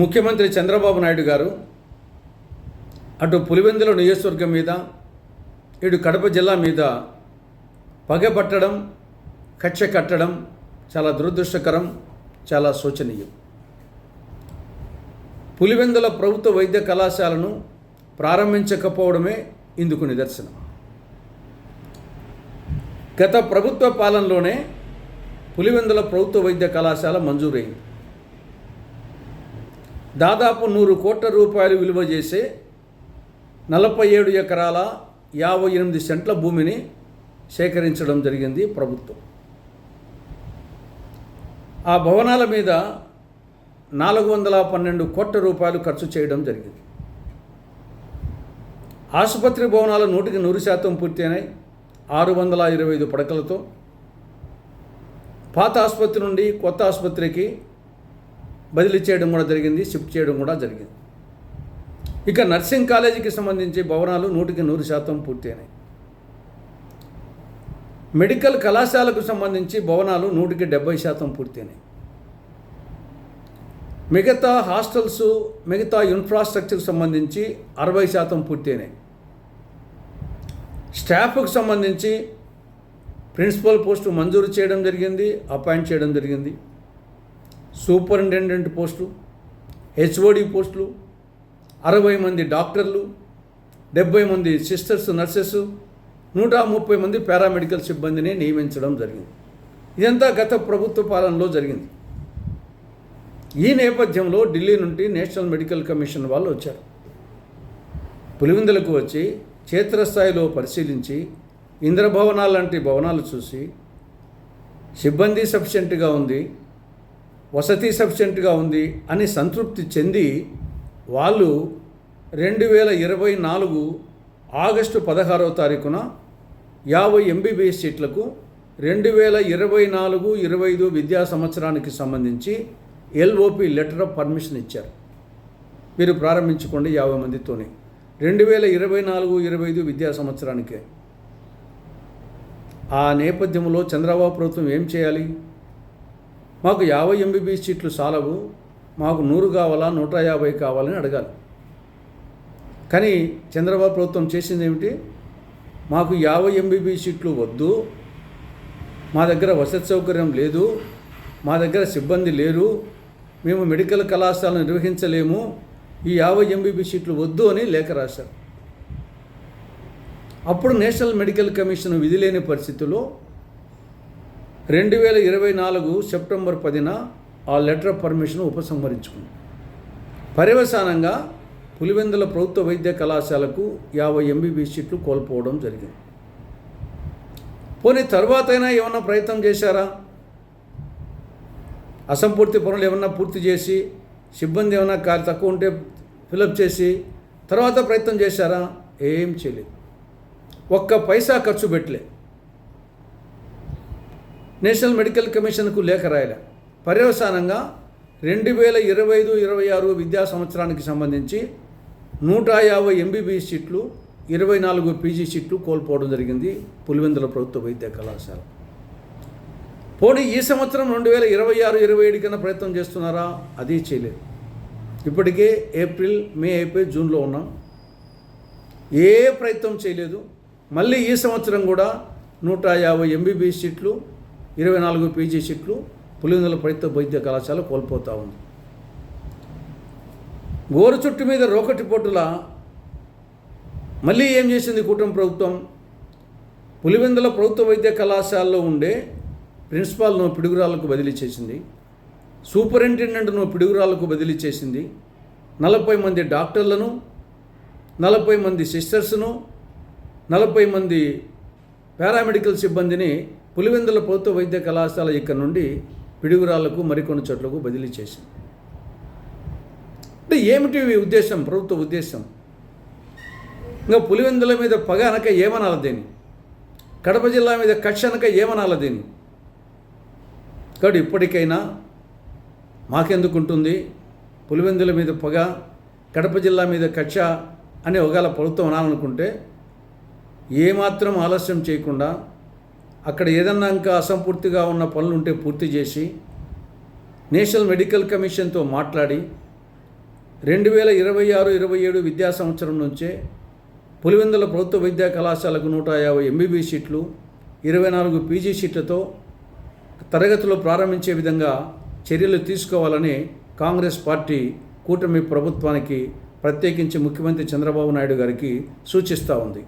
ముఖ్యమంత్రి చంద్రబాబు నాయుడు గారు అటు పులివెందుల నియోజకవర్గం మీద ఇటు కడప జిల్లా మీద పగబట్టడం, కక్ష కట్టడం చాలా దురదృష్టకరం, చాలా శోచనీయం. పులివెందుల ప్రభుత్వ వైద్య కళాశాలను ప్రారంభించకపోవడమే ఇందుకు నిదర్శనం. గత ప్రభుత్వ పాలనలోనే పులివెందుల ప్రభుత్వ వైద్య కళాశాల మంజూరైంది. దాదాపు 100 కోట్ల రూపాయలు విలువ చేసే 47 ఎకరాల 58 సెంట్ల భూమిని సేకరించడం జరిగింది ప్రభుత్వం. ఆ భవనాల మీద 412 కోట్ల రూపాయలు ఖర్చు చేయడం జరిగింది. ఆసుపత్రి భవనాలు 100% పూర్తయినాయి. 625 పడకలతో పాత ఆసుపత్రి నుండి కొత్త ఆసుపత్రికి బదిలీ చేయడం కూడా జరిగింది, షిఫ్ట్ చేయడం కూడా జరిగింది. ఇక నర్సింగ్ కాలేజీకి సంబంధించి భవనాలు 100% పూర్తయినాయి. మెడికల్ కళాశాలకు సంబంధించి భవనాలు 170% పూర్తయినాయి. మిగతా హాస్టల్స్, మిగతా ఇన్ఫ్రాస్ట్రక్చర్కి సంబంధించి 60% పూర్తయినాయి. స్టాఫ్కు సంబంధించి ప్రిన్సిపల్ పోస్టు మంజూరు చేయడం జరిగింది, అపాయింట్ చేయడం జరిగింది. సూపరింటెండెంట్ పోస్టు, హెచ్ఓడి పోస్టులు, 60 మంది డాక్టర్లు, 70 మంది సిస్టర్స్, నర్సెస్, 130 మంది పారామెడికల్ సిబ్బందిని నియమించడం జరిగింది. ఇదంతా గత ప్రభుత్వ పాలనలో జరిగింది. ఈ నేపథ్యంలో ఢిల్లీ నుండి నేషనల్ మెడికల్ కమిషన్ వాళ్ళు వచ్చారు. పులివెందులకు వచ్చి క్షేత్రస్థాయిలో పరిశీలించి ఇంద్రభవనాలు లాంటి భవనాలు చూసి సిబ్బంది సఫిషియెంట్గా ఉంది, వసతి సఫిషియెంట్గా ఉంది అని సంతృప్తి చెంది వాళ్ళు 2024 ఆగస్టు 16వ తారీఖున 50 MBBS సీట్లకు 2024-25 విద్యా సంవత్సరానికి సంబంధించి LOP లెటర్ ఆఫ్ పర్మిషన్ ఇచ్చారు. మీరు ప్రారంభించుకోండి 50 మందితోనే 2024-25 విద్యా సంవత్సరానికే. ఆ నేపథ్యంలో చంద్రబాబు ప్రభుత్వం ఏం చేయాలి? మాకు 50 MBBS సీట్లు చాలవు, మాకు 100 కావాలా, 150 కావాలని అడగాలి. కానీ చంద్రబాబు ప్రభుత్వం చేసింది ఏమిటి? మాకు 50 MBBS సీట్లు వద్దు, మా దగ్గర వసతి సౌకర్యం లేదు, మా దగ్గర సిబ్బంది లేరు, మేము మెడికల్ కళాశాలను నిర్వహించలేము, ఈ 50 MBBS సీట్లు వద్దు అని లేఖ రాశారు. అప్పుడు నేషనల్ మెడికల్ కమిషన్ విధి లేని పరిస్థితుల్లో 2024 సెప్టెంబర్ 10న ఆ లెటర్ ఆఫ్ పర్మిషన్ ఉపసంహరించుకుంది. పర్యవసానంగా పులివెందుల ప్రభుత్వ వైద్య కళాశాలకు 50 MBBS సీట్లు కోల్పోవడం జరిగింది. పోనీ తర్వాతైనా ఏమన్నా ప్రయత్నం చేశారా? అసంపూర్తి పనులు ఏమన్నా పూర్తి చేసి, సిబ్బంది ఏమన్నా తక్కువ ఉంటే ఫిలప్ చేసి తర్వాత ప్రయత్నం చేశారా? ఏం చేయలేదు. ఒక్క పైసా ఖర్చు పెట్టలే. నేషనల్ మెడికల్ కమిషన్కు లేఖ రాయలే. పర్యవసానంగా 2025-26 విద్యా సంవత్సరానికి సంబంధించి 150 MBBS సీట్లు, 24 PG సీట్లు కోల్పోవడం జరిగింది పులివెందుల ప్రభుత్వ వైద్య కళాశాల. పోనీ ఈ సంవత్సరం 2026-27 కన్నా ప్రయత్నం చేస్తున్నారా? అది చేయలేదు. ఇప్పటికే ఏప్రిల్, మే అయిపోయి జూన్లో ఉన్నాం, ఏ ప్రయత్నం చేయలేదు. మళ్ళీ ఈ సంవత్సరం కూడా 150 MBBS సీట్లు, 24 PG సీట్లు పులివెందుల ప్రభుత్వ వైద్య కళాశాల కోల్పోతూ ఉంది. గోరు చుట్టు మీద రోకటి పొట్టుల మళ్ళీ ఏం చేసింది కూటమి ప్రభుత్వం? పులివెందుల ప్రభుత్వ వైద్య కళాశాలలో ఉండే ప్రిన్సిపాల్ను పిడుగురాళ్లకు బదిలీ చేసింది, సూపరింటెండెంట్ను పిడుగురాళ్లకు బదిలీ చేసింది, 40 మంది డాక్టర్లను, 40 మంది సిస్టర్స్ను, 40 మంది పారామెడికల్ సిబ్బందిని పులివెందుల ప్రభుత్వ వైద్య కళాశాల ఇక్కడ నుండి పిడుగురాళ్లకు, మరికొన్ని చోట్లకు బదిలీ చేసింది. అంటే ఏమిటి ఉద్దేశం, ప్రభుత్వ ఉద్దేశం? ఇంకా పులివెందుల మీద పగ అనక ఏమనాలి దీన్ని? కడప జిల్లా మీద కక్ష అనక ఏమనాలి దీన్ని? కాబట్టి ఇప్పటికైనా మాకెందుకు ఉంటుంది పులివెందుల మీద పగ, కడప జిల్లా మీద కక్ష అని ఒకవేళ ప్రభుత్వం అనాలనుకుంటే ఏమాత్రం ఆలస్యం చేయకుండా అక్కడ ఏదన్నా ఇంకా అసంపూర్తిగా ఉన్న పనులు ఉంటే పూర్తి చేసి నేషనల్ మెడికల్ కమిషన్తో మాట్లాడి 2026-27 విద్యా సంవత్సరం నుంచే పులివెందుల ప్రభుత్వ విద్యా కళాశాలకు 150 ఎంబీబీఎస్ సీట్లు, 24 పీజీ సీట్లతో తరగతులు ప్రారంభించే విధంగా చర్యలు తీసుకోవాలని కాంగ్రెస్ పార్టీ కూటమి ప్రభుత్వానికి, ప్రత్యేకించి ముఖ్యమంత్రి చంద్రబాబు నాయుడు గారికి సూచిస్తూ ఉంది.